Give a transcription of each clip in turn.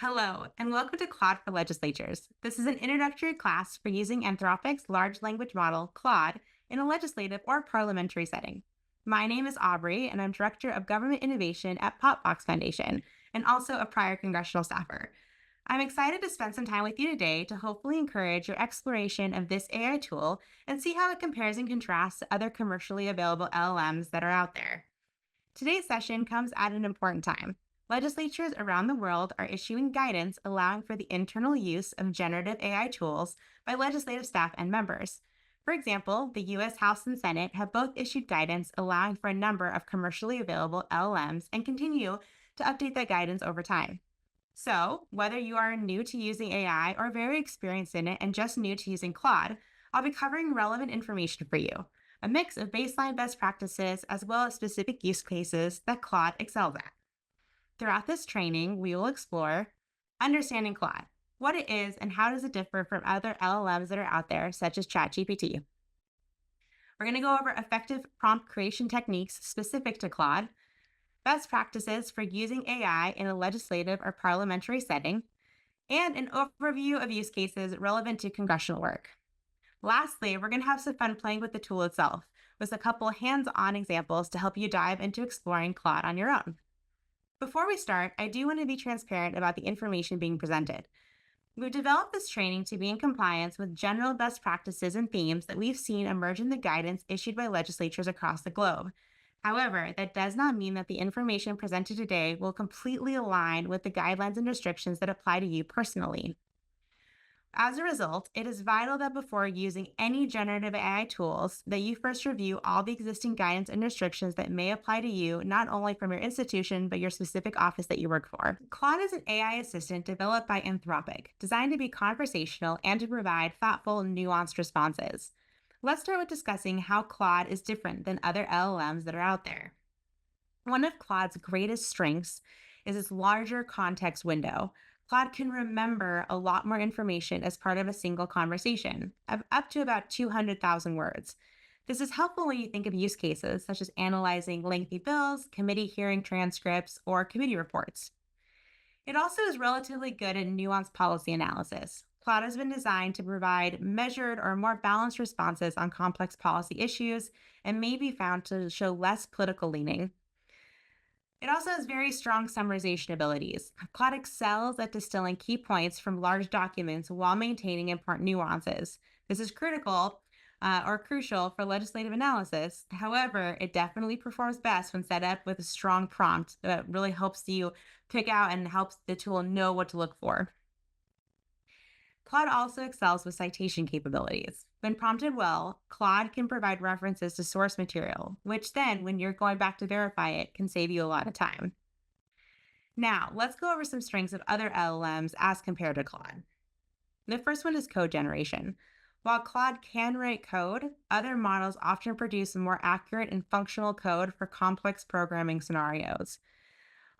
Hello, and welcome to Claude for Legislatures. This is an introductory class for using Anthropic's large language model, Claude, in a legislative or parliamentary setting. My name is Aubrey, and I'm Director of Government Innovation at POPVOX Foundation, and also a prior congressional staffer. I'm excited to spend some time with you today to hopefully encourage your exploration of this AI tool and see how it compares and contrasts to other commercially available LLMs that are out there. Today's session comes at an important time. Legislatures around the world are issuing guidance allowing for the internal use of generative AI tools by legislative staff and members. For example, the U.S. House and Senate have both issued guidance allowing for a number of commercially available LLMs and continue to update that guidance over time. So, whether you are new to using AI or very experienced in it and just new to using Claude, I'll be covering relevant information for you, a mix of baseline best practices as well as specific use cases that Claude excels at. Throughout this training, we will explore understanding Claude, what it is and how does it differ from other LLMs that are out there, such as ChatGPT. We're going to go over effective prompt creation techniques specific to Claude, best practices for using AI in a legislative or parliamentary setting, and an overview of use cases relevant to congressional work. Lastly, we're going to have some fun playing with the tool itself, with a couple hands-on examples to help you dive into exploring Claude on your own. Before we start, I do want to be transparent about the information being presented. We've developed this training to be in compliance with general best practices and themes that we've seen emerge in the guidance issued by legislatures across the globe. However, that does not mean that the information presented today will completely align with the guidelines and restrictions that apply to you personally. As a result, it is vital that before using any generative AI tools, that you first review all the existing guidance and restrictions that may apply to you, not only from your institution, but your specific office that you work for. Claude is an AI assistant developed by Anthropic, designed to be conversational and to provide thoughtful, nuanced responses. Let's start with discussing how Claude is different than other LLMs that are out there. One of Claude's greatest strengths is its larger context window. Claude can remember a lot more information as part of a single conversation, of up to about 200,000 words. This is helpful when you think of use cases such as analyzing lengthy bills, committee hearing transcripts, or committee reports. It also is relatively good at nuanced policy analysis. Claude has been designed to provide measured or more balanced responses on complex policy issues and may be found to show less political leaning. It also has very strong summarization abilities. Claude excels at distilling key points from large documents while maintaining important nuances. This is critical or crucial for legislative analysis. However, it definitely performs best when set up with a strong prompt that really helps you pick out and helps the tool know what to look for. Claude also excels with citation capabilities. When prompted well, Claude can provide references to source material, which then, when you're going back to verify it, can save you a lot of time. Now, let's go over some strengths of other LLMs as compared to Claude. The first one is code generation. While Claude can write code, other models often produce more accurate and functional code for complex programming scenarios.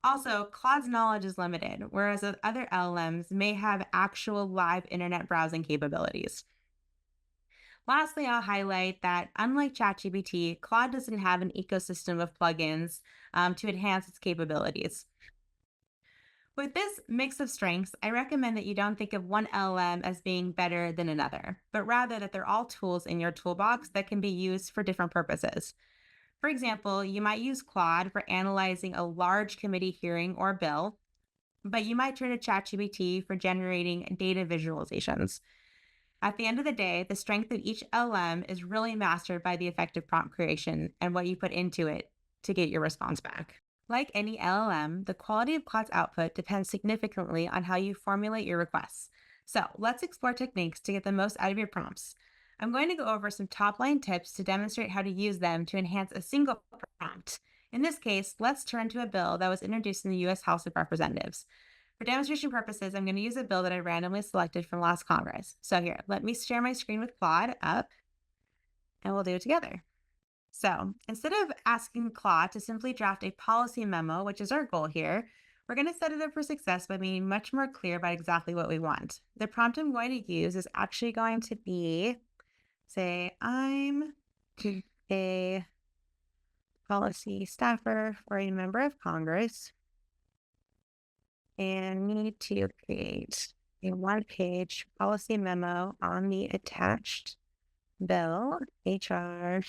Also, Claude's knowledge is limited, whereas other LLMs may have actual live internet browsing capabilities. Lastly, I'll highlight that unlike ChatGPT, Claude doesn't have an ecosystem of plugins to enhance its capabilities. With this mix of strengths, I recommend that you don't think of one LLM as being better than another, but rather that they're all tools in your toolbox that can be used for different purposes. For example, you might use Claude for analyzing a large committee hearing or bill, but you might turn to ChatGPT for generating data visualizations. At the end of the day, the strength of each LM is really mastered by the effective prompt creation and what you put into it to get your response back. Like any LLM, the quality of Claude's output depends significantly on how you formulate your requests. So let's explore techniques to get the most out of your prompts. I'm going to go over some top-line tips to demonstrate how to use them to enhance a single prompt. In this case, let's turn to a bill that was introduced in the U.S. House of Representatives. For demonstration purposes, I'm going to use a bill that I randomly selected from last Congress. So here, let me share my screen with Claude up, and we'll do it together. So instead of asking Claude to simply draft a policy memo, which is our goal here, we're going to set it up for success by being much more clear about exactly what we want. The prompt I'm going to use is actually going to be, say, I'm a policy staffer for a member of Congress, and need to create a one-page policy memo on the attached bill, HR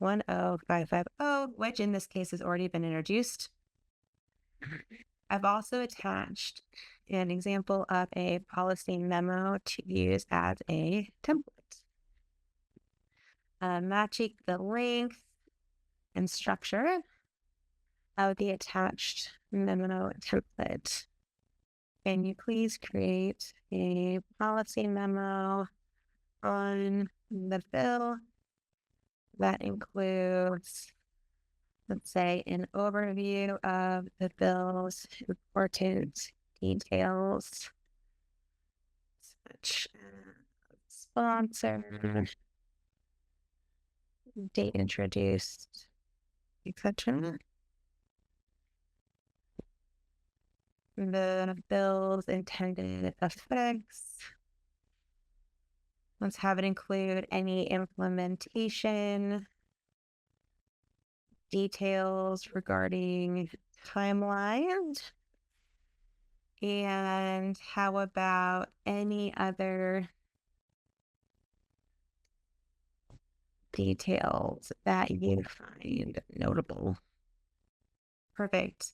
10550, which in this case has already been introduced. I've also attached an example of a policy memo to use as a template. Matching the length and structure of the attached memo template. Can you please create a policy memo on the bill that includes, let's say, an overview of the bill's important details, such as sponsor, date introduced, etc. The bill's intended effects. Let's have it include any implementation details regarding timelines. And how about any other details that you find notable? Perfect.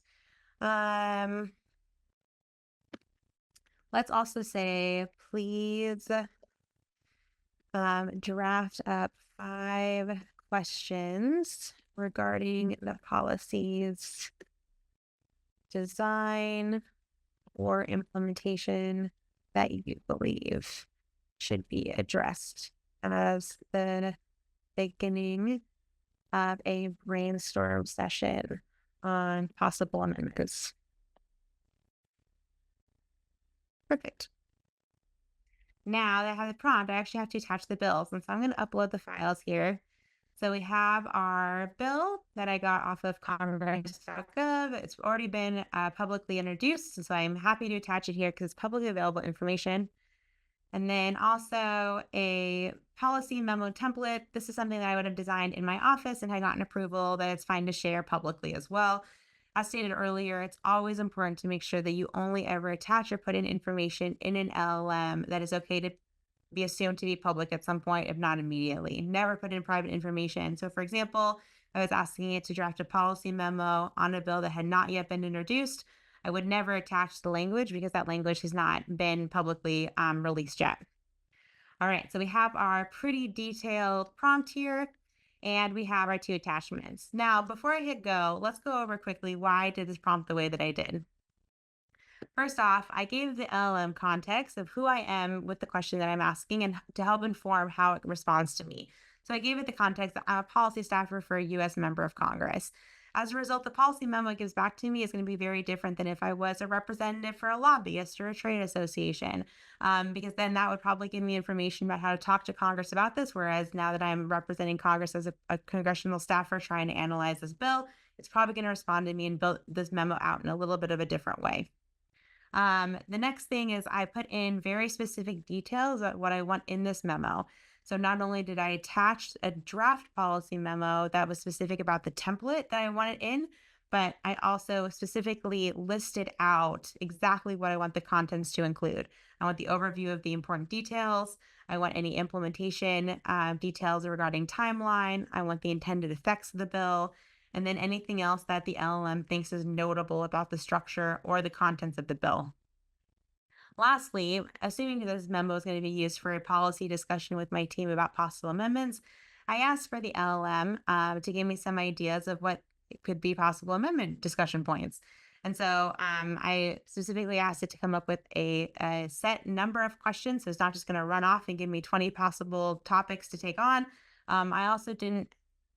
Let's also say, please draft up 5 questions regarding the policy's design or implementation that you believe should be addressed as the beginning of a brainstorm session on possible amendments. Perfect. Now that I have the prompt, I actually have to attach the bills. And so I'm going to upload the files here. So we have our bill that I got off of congress.gov. It's already been publicly introduced. So I'm happy to attach it here because it's publicly available information. And then also a policy memo template. This is something that I would have designed in my office and had gotten approval that it's fine to share publicly as well. As stated earlier, it's always important to make sure that you only ever attach or put in information in an LLM that is okay to be assumed to be public at some point, if not immediately. Never put in private information. So for example, I was asking it to draft a policy memo on a bill that had not yet been introduced. I would never attach the language because that language has not been publicly released yet. All right, so we have our pretty detailed prompt here, and we have our 2 attachments. Now, before I hit go, let's go over quickly why I did this prompt the way that I did. First off, I gave the LLM context of who I am with the question that I'm asking and to help inform how it responds to me. So I gave it the context that I'm a policy staffer for a U.S. member of Congress. As a result, the policy memo it gives back to me is going to be very different than if I was a representative for a lobbyist or a trade association, because then that would probably give me information about how to talk to Congress about this. Whereas now that I'm representing Congress as a congressional staffer trying to analyze this bill, it's probably going to respond to me and build this memo out in a little bit of a different way. The next thing is I put in very specific details of what I want in this memo. So not only did I attach a draft policy memo that was specific about the template that I wanted in, but I also specifically listed out exactly what I want the contents to include. I want the overview of the important details. I want any implementation details regarding timeline. I want the intended effects of the bill, and then anything else that the LLM thinks is notable about the structure or the contents of the bill. Lastly, assuming this memo is going to be used for a policy discussion with my team about possible amendments, I asked for the LLM to give me some ideas of what could be possible amendment discussion points. And so I specifically asked it to come up with a set number of questions. So it's not just going to run off and give me 20 possible topics to take on. I also didn't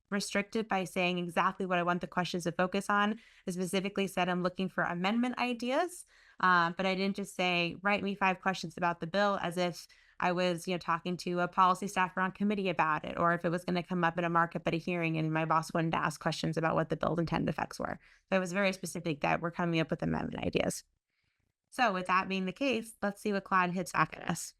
restrict it by saying exactly what I want the questions to focus on. I specifically said I'm looking for amendment ideas, but I didn't just say, write me 5 questions about the bill as if I was, talking to a policy staffer on committee about it, or if it was going to come up in a markup at a hearing and my boss wanted to ask questions about what the bill's intended effects were. So I was very specific that we're coming up with amendment ideas. So with that being the case, let's see what Claude hits back at us.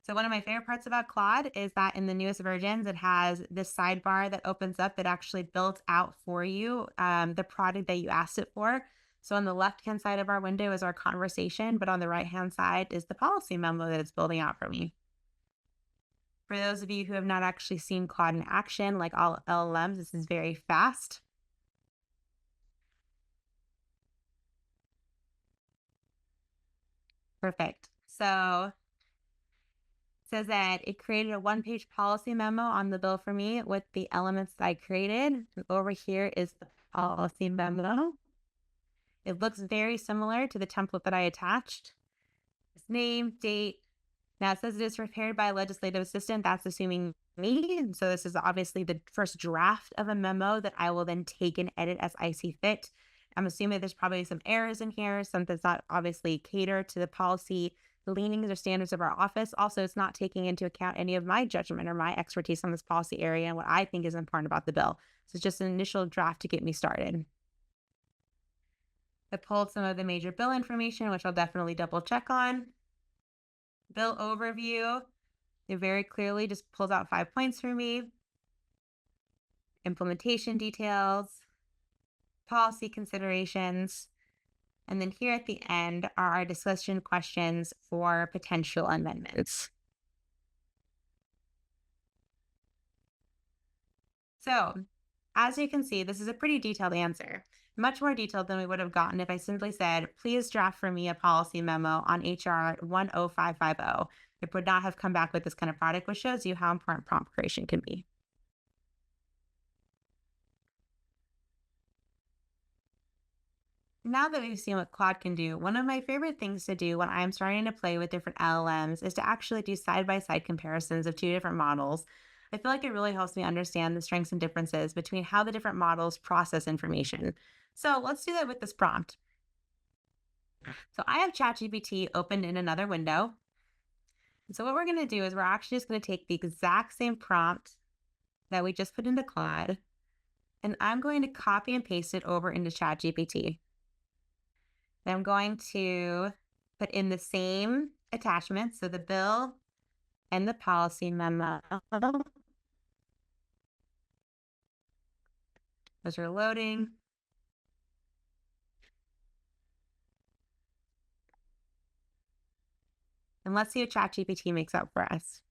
So one of my favorite parts about Claude is that in the newest versions, it has this sidebar that opens up that actually builds out for you the product that you asked it for. So on the left-hand side of our window is our conversation, but on the right-hand side is the policy memo that it's building out for me. For those of you who have not actually seen Claude in action, like all LLMs, this is very fast. Perfect. So it says that it created a one-page policy memo on the bill for me with the elements that I created. And over here is the policy memo. It looks very similar to the template that I attached. Its name, date. Now it says it is prepared by a legislative assistant. That's assuming me. And so this is obviously the first draft of a memo that I will then take and edit as I see fit. I'm assuming there's probably some errors in here, some that's not obviously cater to the policy leanings or standards of our office. Also, it's not taking into account any of my judgment or my expertise on this policy area and what I think is important about the bill. So it's just an initial draft to get me started. I pulled some of the major bill information, which I'll definitely double check on. Bill overview, it very clearly just pulls out 5 points for me. Implementation details, policy considerations, and then here at the end are our discussion questions for potential amendments. So, as you can see, this is a pretty detailed answer, much more detailed than we would have gotten if I simply said, please draft for me a policy memo on HR 10550. It would not have come back with this kind of product, which shows you how important prompt creation can be. Now that we've seen what Claude can do, one of my favorite things to do when I'm starting to play with different LLMs is to actually do side-by-side comparisons of 2 different models. I feel like it really helps me understand the strengths and differences between how the different models process information. So let's do that with this prompt. So I have ChatGPT opened in another window. And so what we're going to do is we're actually just going to take the exact same prompt that we just put into Claude, and I'm going to copy and paste it over into ChatGPT. Then I'm going to put in the same attachments, so the bill and the policy memo. Those are loading. And let's see what ChatGPT makes up for us.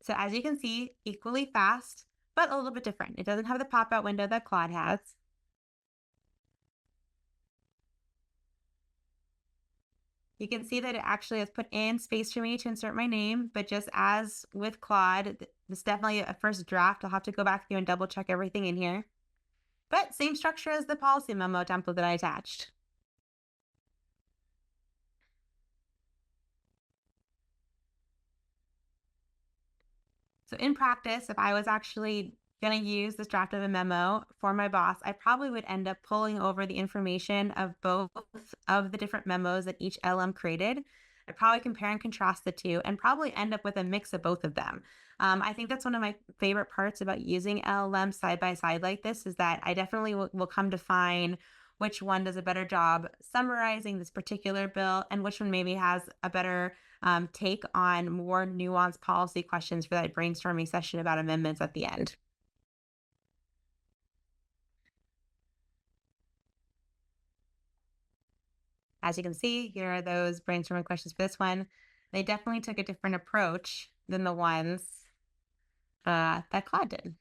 So as you can see, equally fast, but a little bit different. It doesn't have the pop-out window that Claude has. You can see that it actually has put in space for me to insert my name, but just as with Claude, this is definitely a first draft. I'll have to go back through and double check everything in here. But same structure as the policy memo template that I attached. So in practice, if I was actually going to use this draft of a memo for my boss, I probably would end up pulling over the information of both of the different memos that each LM created. I'd probably compare and contrast the two and probably end up with a mix of both of them. I think that's one of my favorite parts about using LLM side by side like this is that I definitely will come to find which one does a better job summarizing this particular bill and which one maybe has a better take on more nuanced policy questions for that brainstorming session about amendments at the end. As you can see, here are those brainstorming questions for this one. They definitely took a different approach than the ones that Claude did.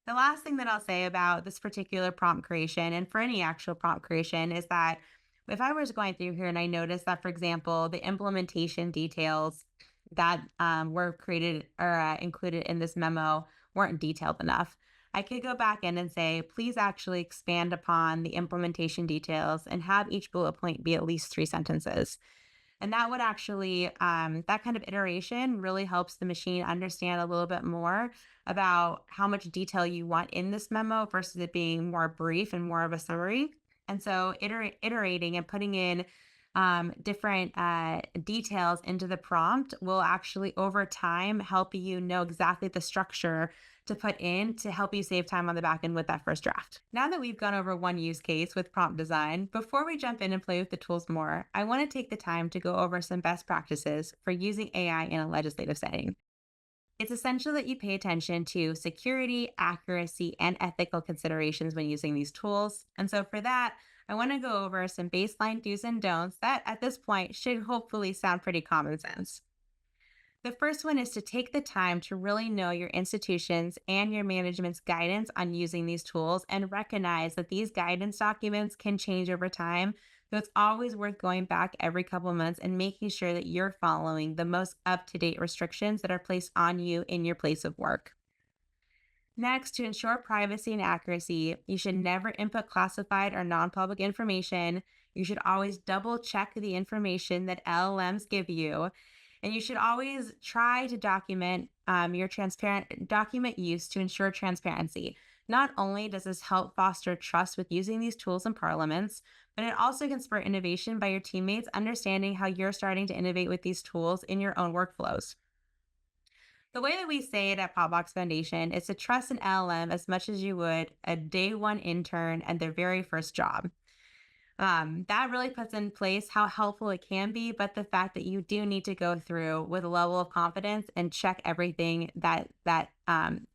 The last thing that I'll say about this particular prompt creation, and for any actual prompt creation, is that if I was going through here and I noticed that, for example, the implementation details that were created or included in this memo weren't detailed enough, I could go back in and say, please actually expand upon the implementation details and have each bullet point be at least 3 sentences. And that would actually, that kind of iteration really helps the machine understand a little bit more about how much detail you want in this memo versus it being more brief and more of a summary. And so iterating and putting in different details into the prompt will actually over time help you know exactly the structure to put in to help you save time on the back end with that first draft. Now that we've gone over one use case with prompt design, before we jump in and play with the tools more, I want to take the time to go over some best practices for using AI in a legislative setting. It's essential that you pay attention to security, accuracy, and ethical considerations when using these tools. And so, for that, I want to go over some baseline do's and don'ts that at this point should hopefully sound pretty common sense. The first one is to take the time to really know your institutions and your management's guidance on using these tools and recognize that these guidance documents can change over time. So it's always worth going back every couple of months and making sure that you're following the most up to date restrictions that are placed on you in your place of work. Next, to ensure privacy and accuracy, you should never input classified or non public information. You should always double check the information that LLMs give you. And you should always try to document your transparent document use to ensure transparency. Not only does this help foster trust with using these tools in parliaments, but it also can spur innovation by your teammates understanding how you're starting to innovate with these tools in your own workflows. The way that we say it at POPVOX Foundation is to trust an LLM as much as you would a day one intern and their very first job. That really puts in place how helpful it can be, but the fact that you do need to go through with a level of confidence and check everything that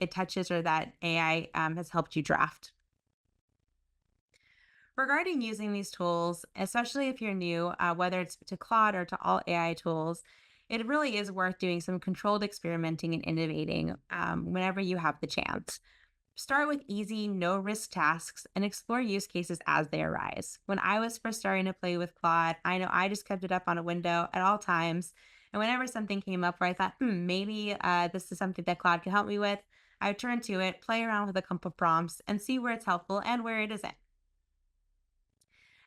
it touches or that AI has helped you draft. Regarding using these tools, especially if you're new, whether it's to Claude or to all AI tools, it really is worth doing some controlled experimenting and innovating whenever you have the chance. Start with easy, no risk tasks and explore use cases as they arise. When I was first starting to play with Claude, I know I just kept it up on a window at all times. And whenever something came up where I thought, maybe this is something that Claude could help me with, I would turn to it, play around with a couple prompts, and see where it's helpful and where it isn't.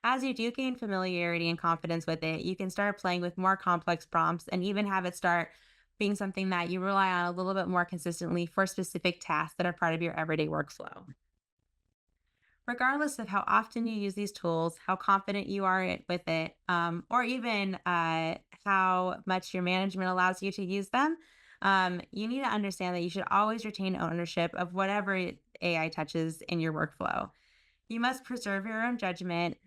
As you do gain familiarity and confidence with it, you can start playing with more complex prompts and even have it start being something that you rely on a little bit more consistently for specific tasks that are part of your everyday workflow. Regardless of how often you use these tools, how confident you are with it, or even how much your management allows you to use them, you need to understand that you should always retain ownership of whatever AI touches in your workflow. You must preserve your own judgment,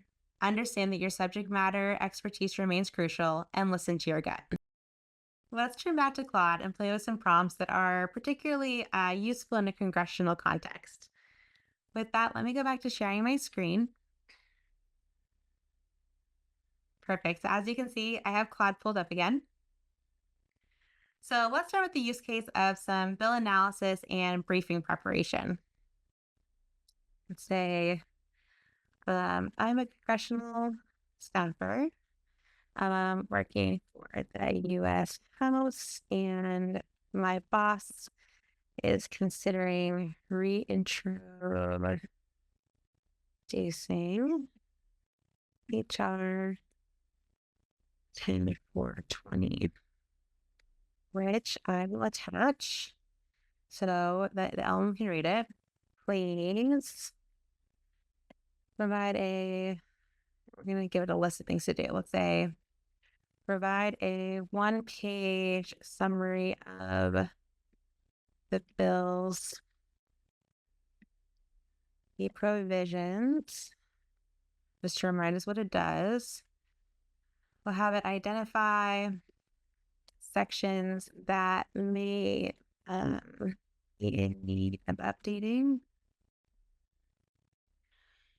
understand that your subject matter expertise remains crucial, and listen to your gut. Let's turn back to Claude and play with some prompts that are particularly useful in a congressional context. With that, let me go back to sharing my screen. Perfect. So as you can see, I have Claude pulled up again. So let's start with the use case of some bill analysis and briefing preparation. Let's say I'm a congressional staffer working for the U.S. House, and my boss is considering reintroducing HR 10420, which I will attach so that the LLM can read it. Please provide we're going to give it a list of things to do. Let's say, provide a one-page summary of the bill's key provisions, just to remind us what it does. We'll have it identify sections that may be in need of updating.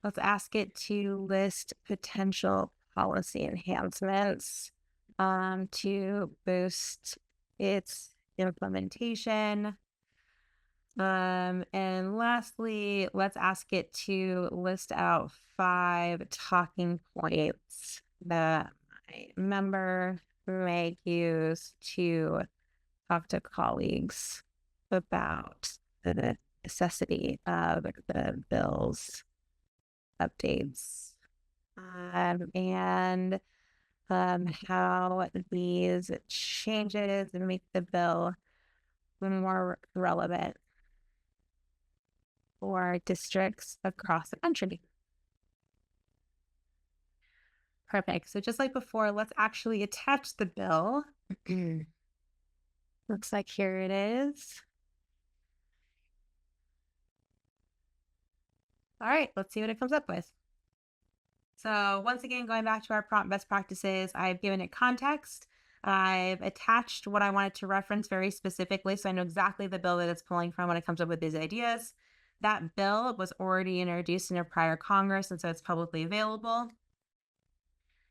Let's ask it to list potential policy enhancements to boost its implementation. And lastly, let's ask it to list out 5 talking points that my member may use to talk to colleagues about the necessity of the bill's updates and how these changes make the bill more relevant for districts across the country. Perfect. So just like before, let's actually attach the bill. Looks like here it is. All right, let's see what it comes up with. So once again, going back to our prompt best practices, I've given it context. I've attached what I wanted to reference very specifically, so I know exactly the bill that it's pulling from when it comes up with these ideas. That bill was already introduced in a prior Congress, and so it's publicly available.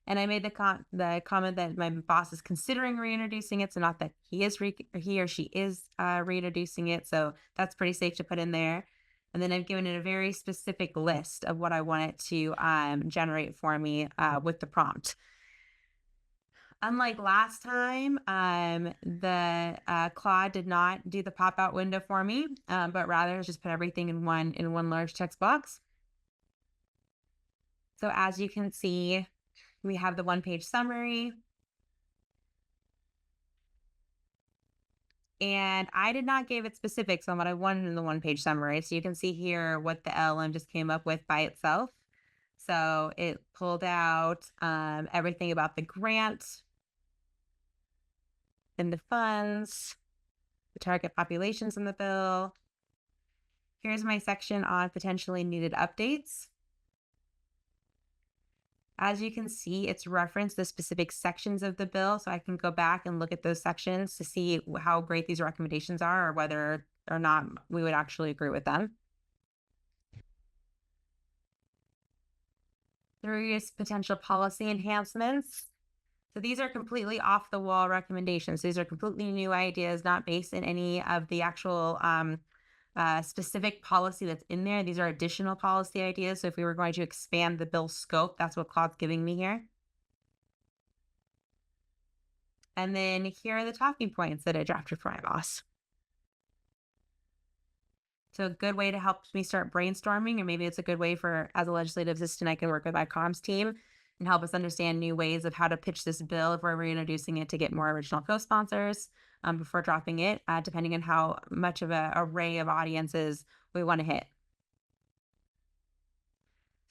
And I made the comment that my boss is considering reintroducing it, so not that he or she is reintroducing it. So that's pretty safe to put in there. And then I've given it a very specific list of what I want it to generate for me with the prompt. Unlike last time, the Claude did not do the pop-out window for me, but rather just put everything in one large text box. So as you can see, we have the one-page summary. And I did not give it specifics on what I wanted in the one-page summary. So you can see here what the LLM just came up with by itself. So it pulled out everything about the grant and the funds, the target populations in the bill. Here's my section on potentially needed updates. As you can see, it's referenced the specific sections of the bill, so I can go back and look at those sections to see how great these recommendations are or whether or not we would actually agree with them. Various potential policy enhancements. So these are completely off the wall recommendations. These are completely new ideas, not based in any of the actual specific policy that's in there. These are additional policy ideas. So if we were going to expand the bill scope, that's what Claude's giving me here. And then here are the talking points that I drafted for my boss. So a good way to help me start brainstorming, or maybe it's a good way for, as a legislative assistant, I can work with my comms team and help us understand new ways of how to pitch this bill if we're reintroducing it to get more original co-sponsors before dropping it, depending on how much of an array of audiences we want to hit.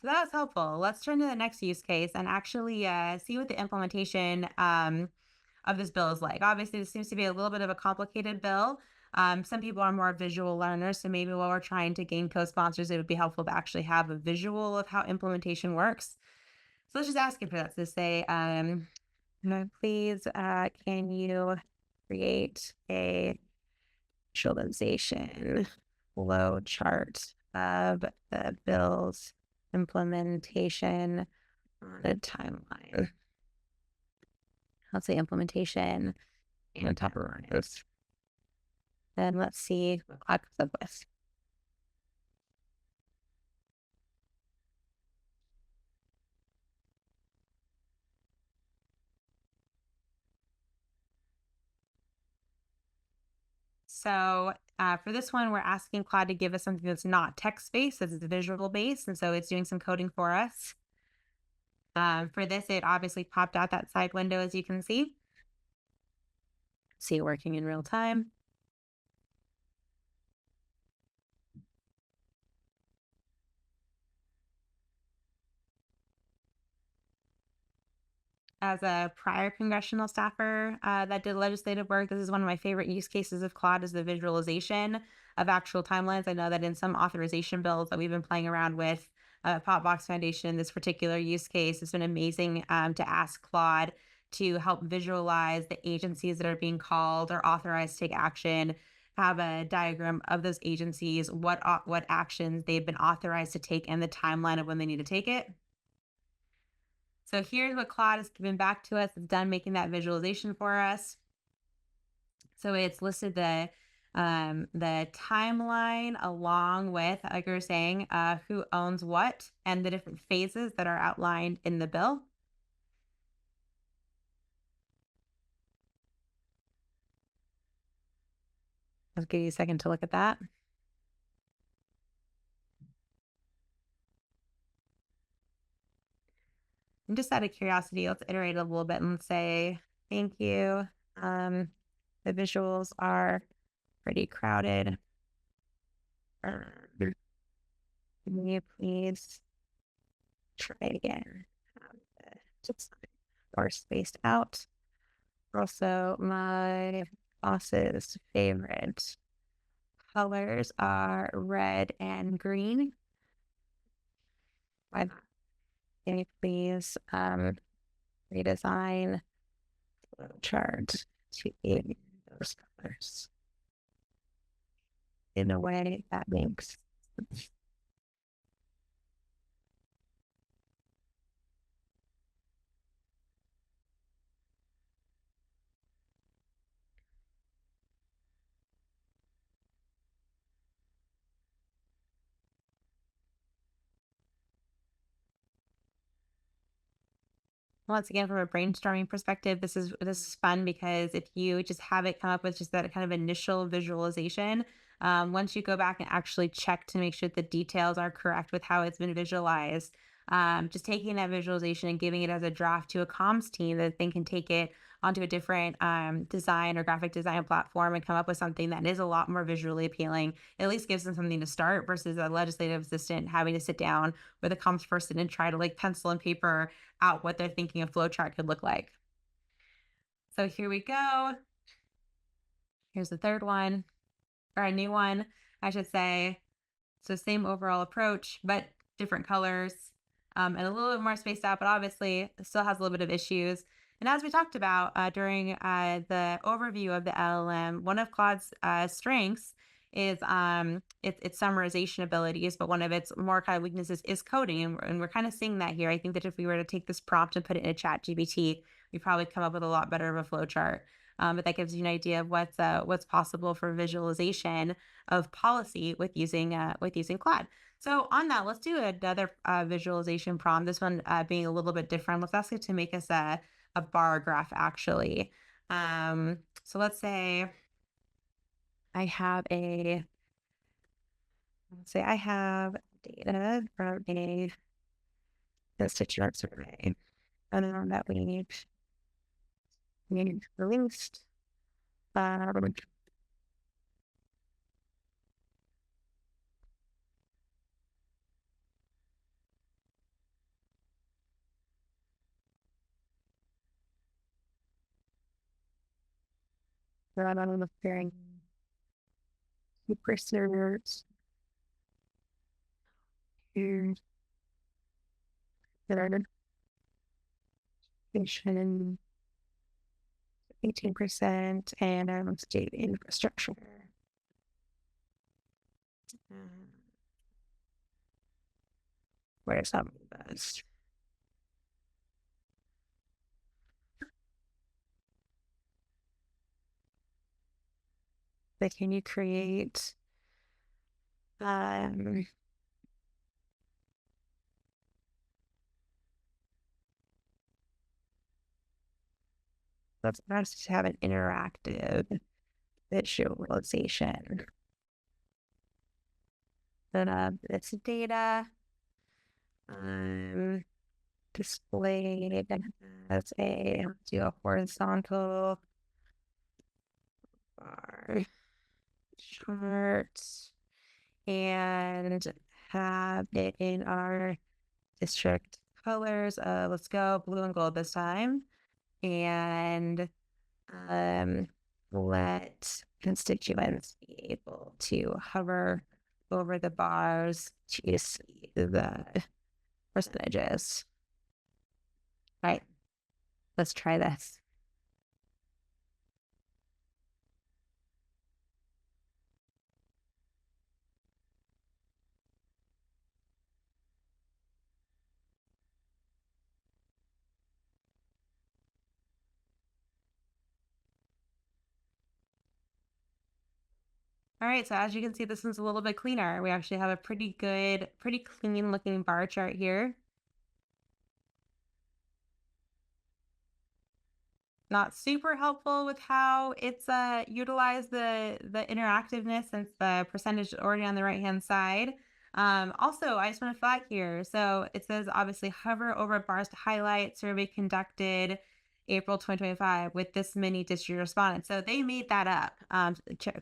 So that was helpful. Let's turn to the next use case and actually see what the implementation of this bill is like. Obviously, this seems to be a little bit of a complicated bill. Some people are more visual learners, so maybe while we're trying to gain co-sponsors, it would be helpful to actually have a visual of how implementation works. So let's just ask it for that. So say, please, can you create a visualization flow chart of the bill's implementation on a timeline? Let's say implementation and top of this. Then let's see what Claude comes up with. So for this one, we're asking Claude to give us something that's not text-based, it's visual-based, and so it's doing some coding for us. For this, it obviously popped out that side window, as you can see. See it working in real time. As a prior congressional staffer that did legislative work, this is one of my favorite use cases of Claude, is the visualization of actual timelines. I know that in some authorization bills that we've been playing around with, POPVOX Foundation, this particular use case has been amazing to ask Claude to help visualize the agencies that are being called or authorized to take action, have a diagram of those agencies, what actions they've been authorized to take, and the timeline of when they need to take it. So here's what Claude has given back to us. It's done making that visualization for us. So it's listed the timeline along with, like we were saying, who owns what and the different phases that are outlined in the bill. I'll give you a second to look at that. And just out of curiosity, let's iterate a little bit and say, thank you. The visuals are pretty crowded. Can you please try again? Just more spaced out. Also, my boss's favorite colors are red and green. Why not? Can you please redesign the chart to give those colors in a way that makes sense? Once again, from a brainstorming perspective, this is fun because if you just have it come up with just that kind of initial visualization, once you go back and actually check to make sure the details are correct with how it's been visualized, just taking that visualization and giving it as a draft to a comms team that they can take it onto a different design or graphic design platform and come up with something that is a lot more visually appealing. It at least gives them something to start versus a legislative assistant having to sit down with a comms person and try to like pencil and paper out what they're thinking a flowchart could look like. So here we go. Here's the third one, or a new one, I should say. So same overall approach, but different colors, and a little bit more spaced out, but obviously still has a little bit of issues. And as we talked about during the overview of the LLM, one of Claude's strengths is its summarization abilities, but one of its more kind of weaknesses is coding, and we're kind of seeing that here. I think that if we were to take this prompt and put it in a ChatGPT, we'd probably come up with a lot better of a flow chart. But that gives you an idea of what's possible for visualization of policy with using Claude. So on that, let's do another visualization prompt. This one being a little bit different. Let's ask it to make us a bar graph actually. So let's say I have data from a constituent survey, and that we need released. Run on the pairing super servers to the 18% and state infrastructure. Where's some of those? But can you create let's just have an interactive visualization. Then it's data displayed as do a horizontal bar chart and have it in our district colors. Let's go blue and gold this time. And let constituents be able to hover over the bars to see the percentages. All right, let's try this. All right, so as you can see, this one's a little bit cleaner. We actually have a pretty clean looking bar chart here. Not super helpful with how it's utilized the interactiveness since the percentage is already on the right hand side. Also, I just want to flag here. So it says obviously hover over bars to highlight survey conducted April 2025 with this many district respondents. So they made that up.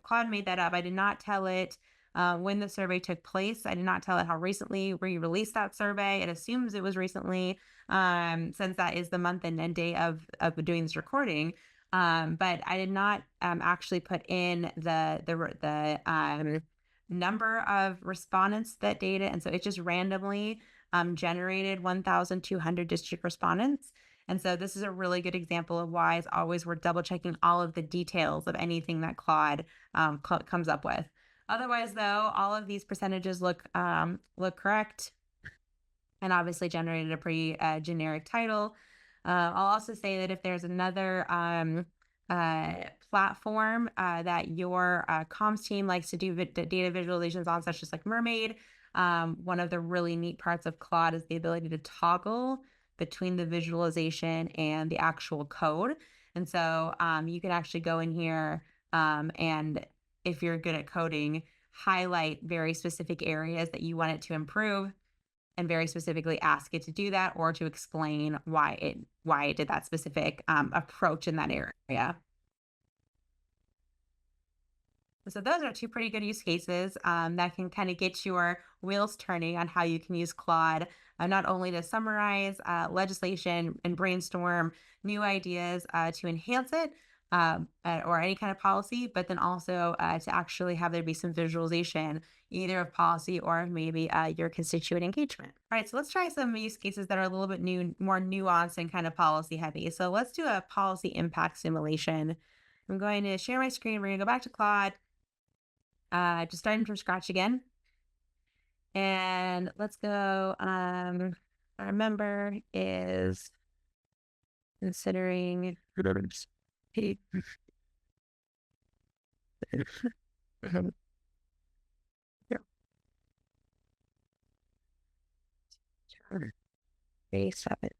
Claude made that up. I did not tell it when the survey took place. I did not tell it how recently we released that survey. It assumes it was recently, since that is the month and day of doing this recording. But I did not actually put in the number of respondents that data, and so it just randomly generated 1,200 district respondents. And so this is a really good example of why it's always worth double checking all of the details of anything that Claude comes up with. Otherwise, though, all of these percentages look correct, and obviously generated a pretty generic title. I'll also say that if there's another platform that your comms team likes to do data visualizations on, such as like Mermaid, one of the really neat parts of Claude is the ability to toggle between the visualization and the actual code. And so you can actually go in here and, if you're good at coding, highlight very specific areas that you want it to improve, and very specifically ask it to do that, or to explain why it did that specific approach in that area. So those are two pretty good use cases that can kind of get your wheels turning on how you can use Claude, not only to summarize legislation and brainstorm new ideas to enhance it, or any kind of policy, but then also to actually have there be some visualization, either of policy or maybe your constituent engagement. All right, so let's try some use cases that are a little bit more nuanced and kind of policy heavy. So let's do a policy impact simulation. I'm going to share my screen. We're going to go back to Claude. Just starting from scratch again. And let's go, our member is considering base 7.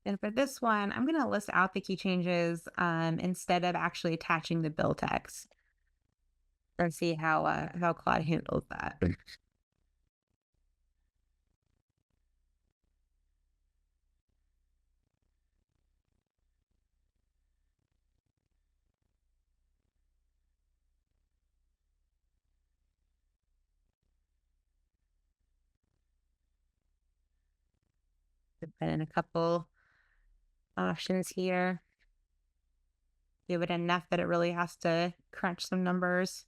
And for this one, I'm going to list out the key changes instead of actually attaching the bill text, and see how Claude handles that. Put in a couple options here. Give it enough that it really has to crunch some numbers.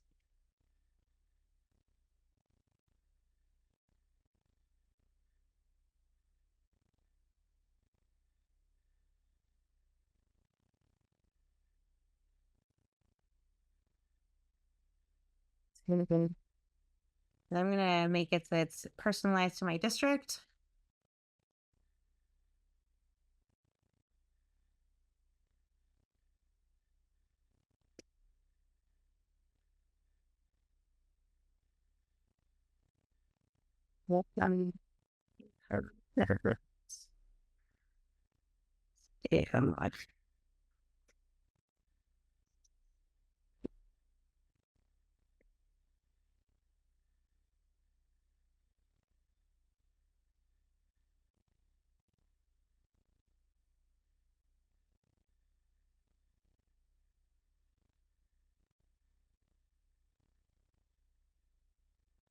And I'm going to make it so it's personalized to my district.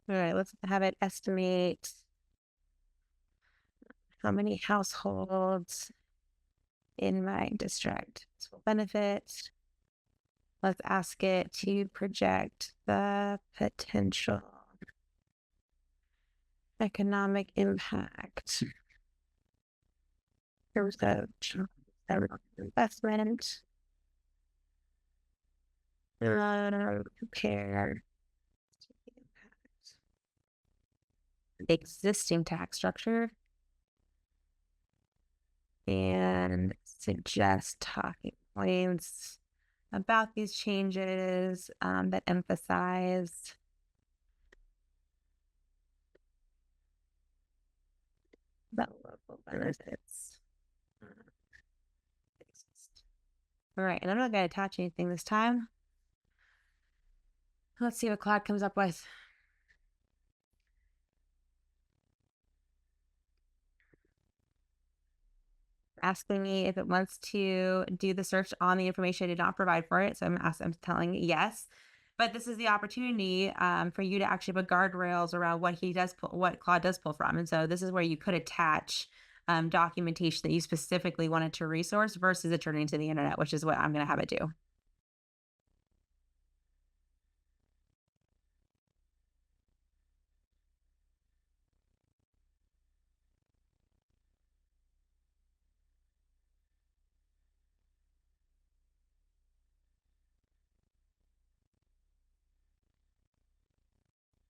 All right, let's have it estimate how many households in my district will benefit. Let's ask it to project the potential economic impact in terms of investment. Compare the existing tax structure and suggest talking points about these changes that emphasize the local benefits. All right, and I'm not going to attach anything this time. Let's see what Claude comes up with. Asking me if it wants to do the search on the information I did not provide for it. So I'm telling it yes. But this is the opportunity for you to actually put guardrails around what what Claude does pull from. And so this is where you could attach documentation that you specifically wanted to resource versus it turning to the internet, which is what I'm going to have it do.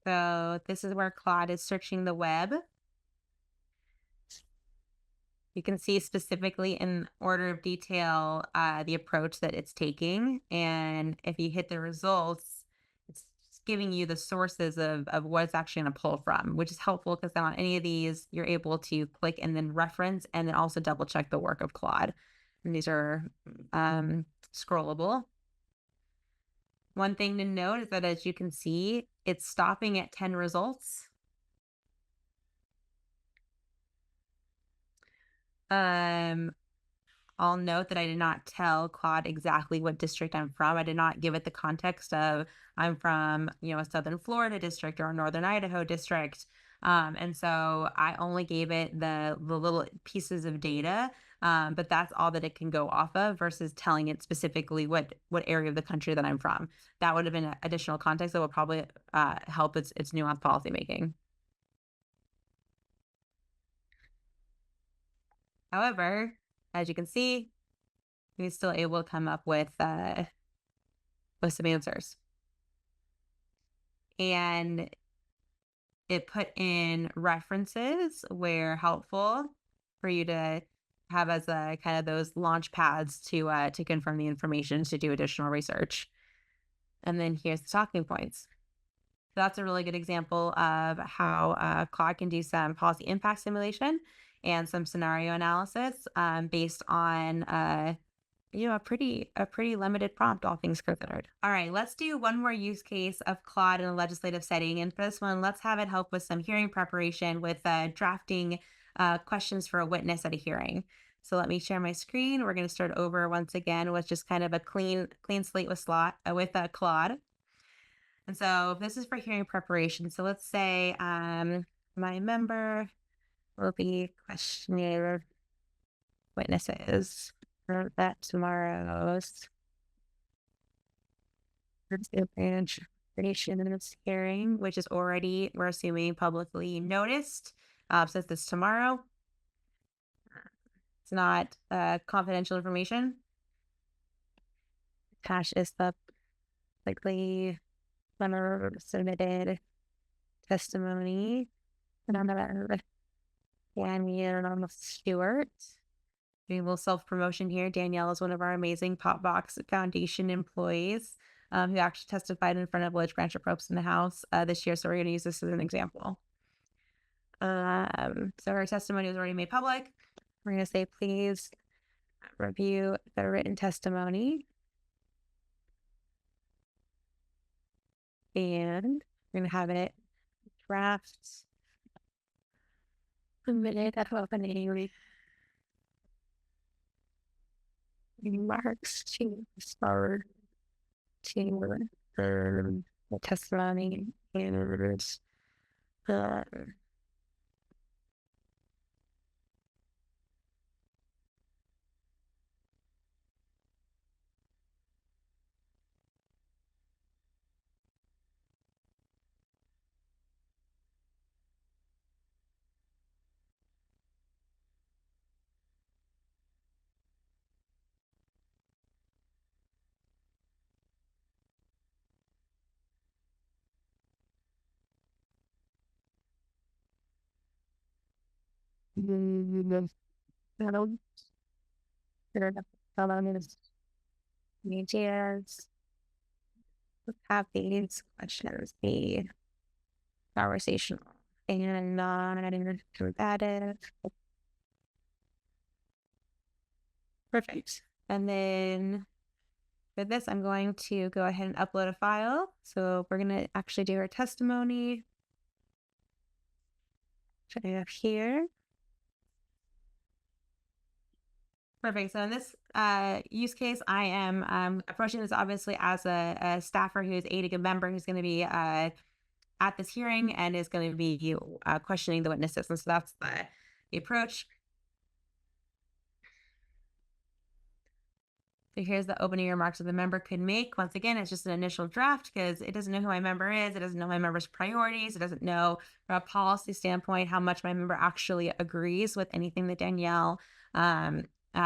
So this is where Claude is searching the web. You can see specifically in order of detail the approach that it's taking. And if you hit the results, it's giving you the sources of what it's actually going to pull from, which is helpful because then on any of these, you're able to click and then reference and then also double check the work of Claude. And these are scrollable. One thing to note is that as you can see, it's stopping at 10 results. I'll note that I did not tell Claude exactly what district I'm from. I did not give it the context of I'm from, a Southern Florida district or a Northern Idaho district. And so I only gave it the little pieces of data, but that's all that it can go off of versus telling it specifically what area of the country that I'm from. That would have been additional context that would probably help its nuanced policymaking. However, as you can see, we're still able to come up with some answers. And it put in references where helpful for you to have as a kind of those launch pads to confirm the information to do additional research. And then here's the talking points. So that's a really good example of how Claude can do some policy impact simulation and some scenario analysis based on a pretty limited prompt, all things considered. All right, let's do one more use case of Claude in a legislative setting. And for this one, let's have it help with some hearing preparation with drafting questions for a witness at a hearing. So let me share my screen. We're going to start over once again with just kind of a clean slate with Claude. And so this is for hearing preparation. So let's say my member will be questioning witnesses for that tomorrow's hearing, which is already, we're assuming, publicly noticed since it's tomorrow. It's not confidential information. Cash is likely submitted testimony. Danielle Stewart. Doing a little self-promotion here. Danielle is one of our amazing POPVOX Foundation employees who actually testified in front of Ledge Branch of Probes in the House this year. So we're going to use this as an example. So her testimony was already made public. We're going to say, please review the written testimony. And we're going to have it draft submitted at opening remarks to start to the testimony and medias have these questions be conversational and non-combative. Perfect. And then for this, I'm going to go ahead and upload a file. So we're going to actually do our testimony. Should I have here? Perfect. So in this use case, I am approaching this obviously as a staffer who is aiding a member who's going to be at this hearing and is going to be questioning the witnesses. And so that's the approach. So here's the opening remarks that the member could make. Once again, it's just an initial draft because it doesn't know who my member is. It doesn't know my member's priorities. It doesn't know from a policy standpoint how much my member actually agrees with anything that Danielle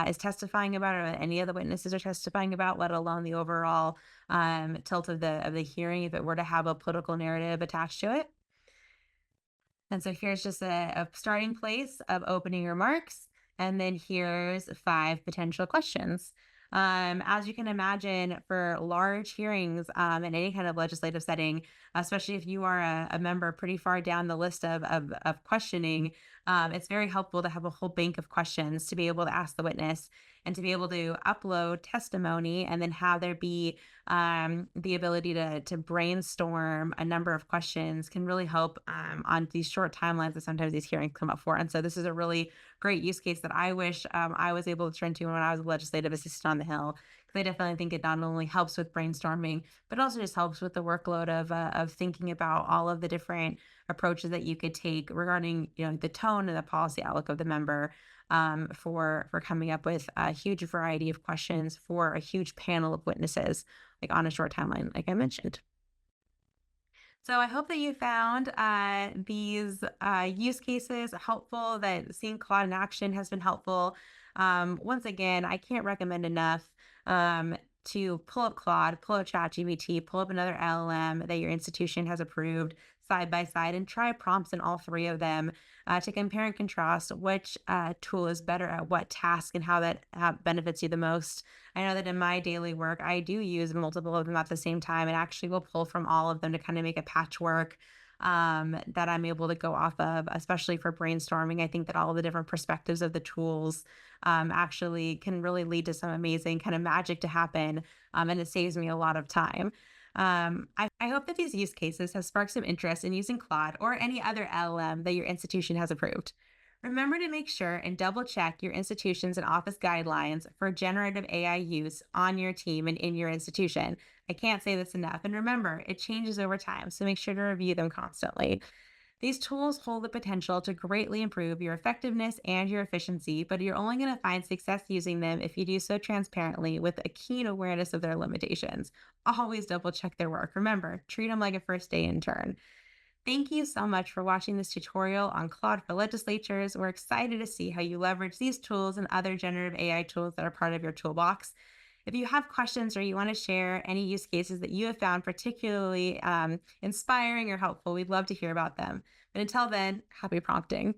is testifying about or any of the witnesses are testifying about, let alone the overall tilt of the hearing if it were to have a political narrative attached to it. And so here's just a starting place of opening remarks. And then here's 5 potential questions. As you can imagine, for large hearings in any kind of legislative setting, especially if you are a member pretty far down the list of questioning, it's very helpful to have a whole bank of questions to be able to ask the witness and to be able to upload testimony and then have there be the ability to brainstorm a number of questions can really help on these short timelines that sometimes these hearings come up for. And so this is a really great use case that I wish I was able to turn to when I was a legislative assistant on the Hill. Because I definitely think it not only helps with brainstorming, but also just helps with the workload of thinking about all of the different approaches that you could take regarding the tone and the policy outlook of the member for coming up with a huge variety of questions for a huge panel of witnesses, like on a short timeline, like I mentioned. So I hope that you found these use cases helpful, that seeing Claude in action has been helpful. Once again, I can't recommend enough to pull up Claude, pull up ChatGPT, pull up another LLM that your institution has approved side by side and try prompts in all 3 of them to compare and contrast which tool is better at what task and how that benefits you the most. I know that in my daily work, I do use multiple of them at the same time and actually will pull from all of them to kind of make a patchwork that I'm able to go off of, especially for brainstorming. I think that all of the different perspectives of the tools actually can really lead to some amazing kind of magic to happen. And it saves me a lot of time. I hope that these use cases have sparked some interest in using Claude or any other LLM that your institution has approved. Remember to make sure and double check your institution's and office guidelines for generative AI use on your team and in your institution. I can't say this enough. And remember, it changes over time, so make sure to review them constantly. These tools hold the potential to greatly improve your effectiveness and your efficiency, but you're only going to find success using them if you do so transparently with a keen awareness of their limitations. Always double check their work. Remember, treat them like a first day intern. Thank you so much for watching this tutorial on Claude for Legislatures. We're excited to see how you leverage these tools and other generative AI tools that are part of your toolbox. If you have questions or you want to share any use cases that you have found particularly inspiring or helpful, we'd love to hear about them. But until then, happy prompting.